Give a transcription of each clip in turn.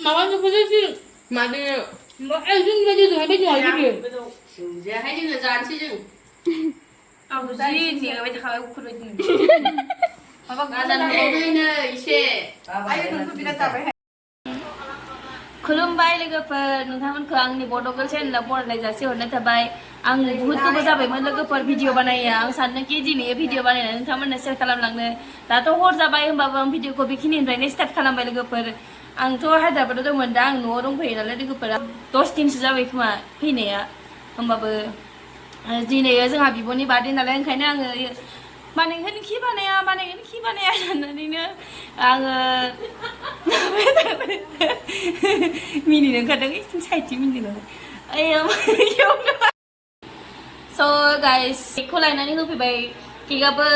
माबानो फैसै मादो ए जों बायदि जोंहाय बायदि हायो जोंहाय जोङो जानोसै जों आंबो जि नेबाय थाखाबाय उखुर बायदि माबा गाजान होबावदोंनो एसे आयो नोंखौ बिराद जाबाय खुलुमबाय लोगोफोर नोंथांमोनखौ आंनि बड'गर्ल चेनेलाव बरायनाय जासिहरनाय थाबाय आं बुहुत गोबाव जाबायमोन लोगोफोर भिडिअ बानायो आं सानदोंखि दिनै भिडिअ बानायनानै नोंथांमोननो शेयार खालामलांनो दाथ' हर जाबाय होमबाबो आं भिडिअखौ बेखिनिनिफ्रायनो स्टार्ट खालामबाय लोगोफोर आंथ' हायद्राबादाव दंमोन दा आं न'आव दंफैयो नालाय लोगोफोरा 10 दिनसो जाबाय खोमा फैनाया होमबाबो दिनै जोंहा बिब'नि बार्थडे नालाय ओंखायनो आङो बानायगोन खि बानाया साननानैनो आङो मिनिनो ओंखारदों इथिं साइडथिं मिनिनो स' गाइस केकखौ लायनानै होफैबाय केकआबो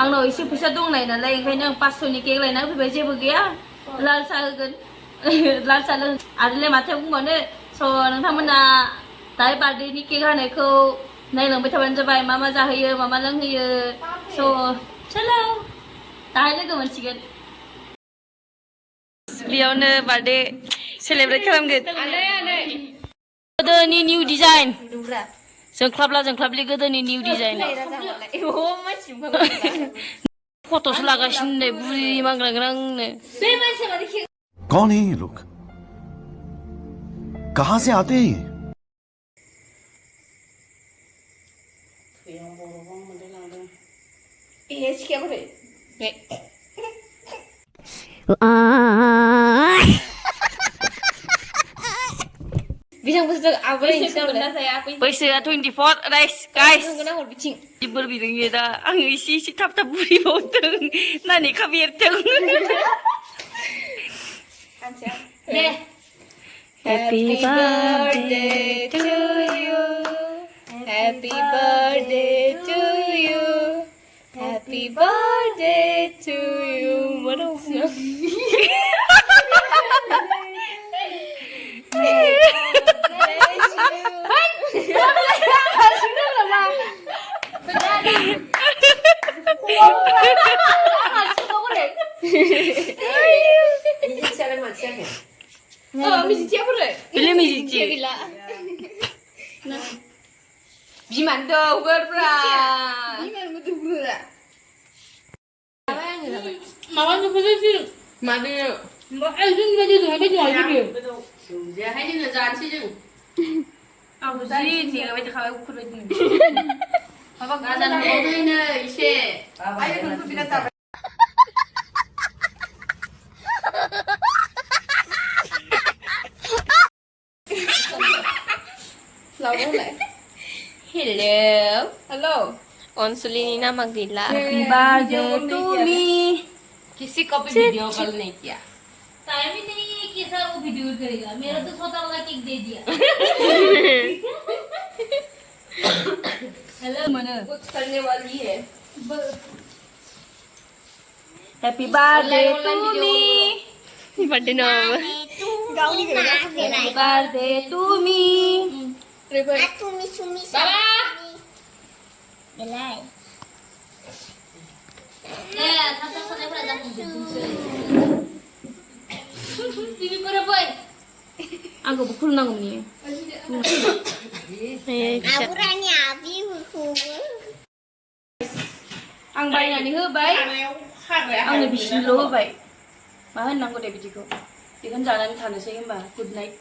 आंनाव एसे फैसा दंनाय नालाय ओंखायनो आं 500नि केक लायना होफैबाय जेबो गैया लाल साहा होगोन लाल साहा लों आरोलाय माथो बुंबावनो स' नोंथांमोना दाहाय बार्थडेनि केक हानायखौ नायलांबाय थाबानो जाबाय मा मा जाहोयो मा मा लोंहोयो स' चलो दाहाय लोगो मोनसिगोन बेयावनो बार्थडे सेलेब्रेट खालामगोन गोदोनि निउ डिजाइन जोंख्लाबलि गोदोनि निउ डिजाइन फट'सो लागासिनो नै बुरि मांग्रांग्रांनो कौन है ये लोग कहां से आते हैं बैसोआ 24 राइस गाइस बोर बिदों दा आं एसे थाब बुरि बावदों नानि खा बेरथों Happy birthday to you Happy birthday to you Happy birthday to you Pilih miziki. Biman dong berpra. Mama tuh posisi mana? Eh जों बायदि जोंहाय बायदि हायो जोंहाय जोङो जानोसै जों आंबो जि नेबाय थाखाबाय उखुर बायदि माबा गाजान होबावदोंनो एसे आयो नोंखौ बिराद जाबाय Hello. Onsulini nama gila. Happy birthday to me. किसी को भी वीडियो कॉल नहीं किया। टाइम ही नहीं है कि सब वो वीडियो करेगा। मेरा तो छोटा वाला केक दे दिया। हेलो मनु। कुछ करने वाली है। Happy birthday to me. Birthday no. Happy birthday to me. Baba. Belai. Tata kau dah dah Bibi berapa? Aku bukul nang ni. Aburannya abi buku. Ang bayar ni hebai. Ang lebih silo hebai. Bahan nang kau dah bijiku. Ikan jalan thana sih mbak. Good night.